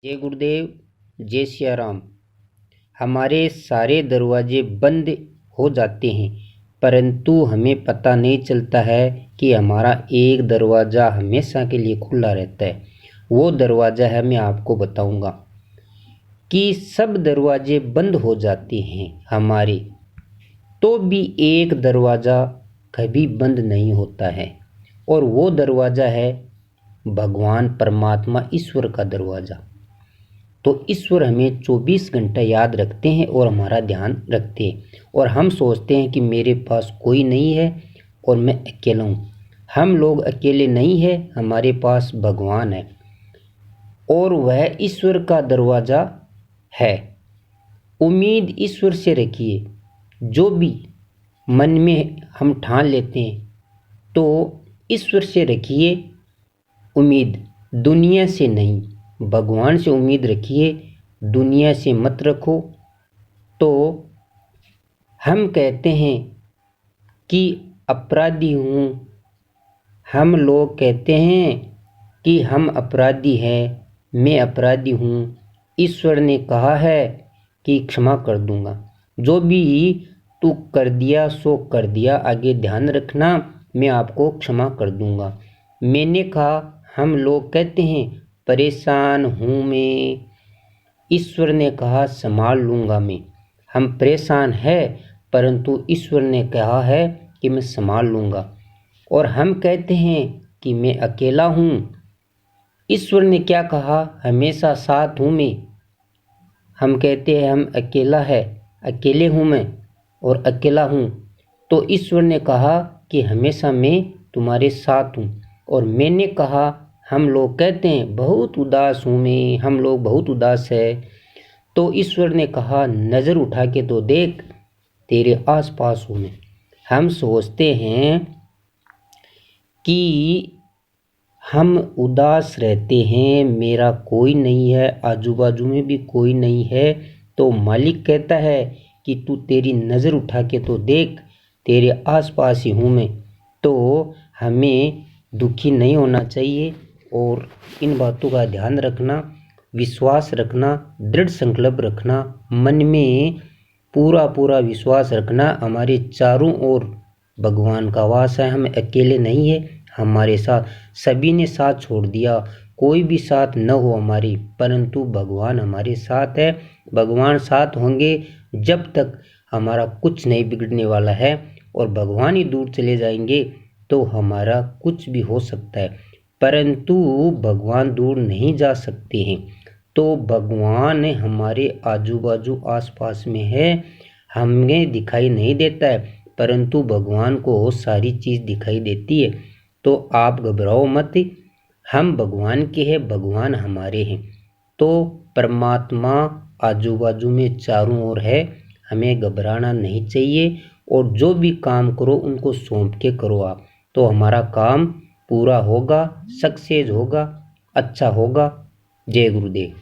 जय गुरुदेव, जय सिया राम। हमारे सारे दरवाजे बंद हो जाते हैं, परंतु हमें पता नहीं चलता है कि हमारा एक दरवाज़ा हमेशा के लिए खुला रहता है। वो दरवाज़ा है, मैं आपको बताऊंगा कि सब दरवाजे बंद हो जाते हैं हमारे, तो भी एक दरवाज़ा कभी बंद नहीं होता है, और वो दरवाज़ा है भगवान परमात्मा ईश्वर का दरवाज़ा। तो ईश्वर हमें 24 घंटा याद रखते हैं और हमारा ध्यान रखते हैं, और हम सोचते हैं कि मेरे पास कोई नहीं है और मैं अकेला हूँ। हम लोग अकेले नहीं हैं, हमारे पास भगवान है और वह ईश्वर का दरवाज़ा है। उम्मीद ईश्वर से रखिए। जो भी मन में हम ठान लेते हैं तो ईश्वर से रखिए उम्मीद, दुनिया से नहीं। भगवान से उम्मीद रखिए, दुनिया से मत रखो। तो हम कहते हैं कि अपराधी हूँ, हम लोग कहते हैं कि हम अपराधी हैं, मैं अपराधी हूँ। ईश्वर ने कहा है कि क्षमा कर दूंगा। जो भी तू कर दिया सो कर दिया, आगे ध्यान रखना, मैं आपको क्षमा कर दूंगा। मैंने कहा, हम लोग कहते हैं परेशान हूँ मैं, ईश्वर ने कहा संभाल लूँगा मैं। हम परेशान हैं, परंतु ईश्वर ने कहा है कि मैं संभाल लूँगा। और हम कहते हैं कि मैं अकेला हूँ, ईश्वर ने क्या कहा, हमेशा साथ हूँ मैं। हम कहते हैं हम अकेले हूँ मैं और अकेला हूँ, तो ईश्वर ने कहा कि हमेशा मैं तुम्हारे साथ हूँ। और मैंने कहा, हम लोग कहते हैं बहुत उदास हूँ मैं, हम लोग बहुत उदास है, तो ईश्वर ने कहा नज़र उठा के तो देख, तेरे आसपास हूँ मैं। हम सोचते हैं कि हम उदास रहते हैं, मेरा कोई नहीं है, आजू बाजू में भी कोई नहीं है, तो मालिक कहता है कि तू तेरी नज़र उठा के तो देख, तेरे आसपास ही हूँ मैं। तो हमें दुखी नहीं होना चाहिए और इन बातों का ध्यान रखना, विश्वास रखना, दृढ़ संकल्प रखना, मन में पूरा विश्वास रखना। हमारे चारों ओर भगवान का वास है, हम अकेले नहीं है, हमारे साथ सभी ने साथ छोड़ दिया, कोई भी साथ न हो हमारी, परंतु भगवान हमारे साथ है। भगवान साथ होंगे जब तक हमारा कुछ नहीं बिगड़ने वाला है, और भगवान ही दूर चले जाएंगे तो हमारा कुछ भी हो सकता है, परंतु भगवान दूर नहीं जा सकते हैं। तो भगवान हमारे आजू बाजू आसपास में है, हमें दिखाई नहीं देता है, परंतु भगवान को सारी चीज़ दिखाई देती है। तो आप घबराओ मत, हम भगवान के हैं, भगवान हमारे हैं। तो परमात्मा आजू बाजू में चारों ओर है, हमें घबराना नहीं चाहिए, और जो भी काम करो उनको सौंप के करो आप, तो हमारा काम पूरा होगा, सक्सेस होगा, अच्छा होगा। जय गुरुदेव।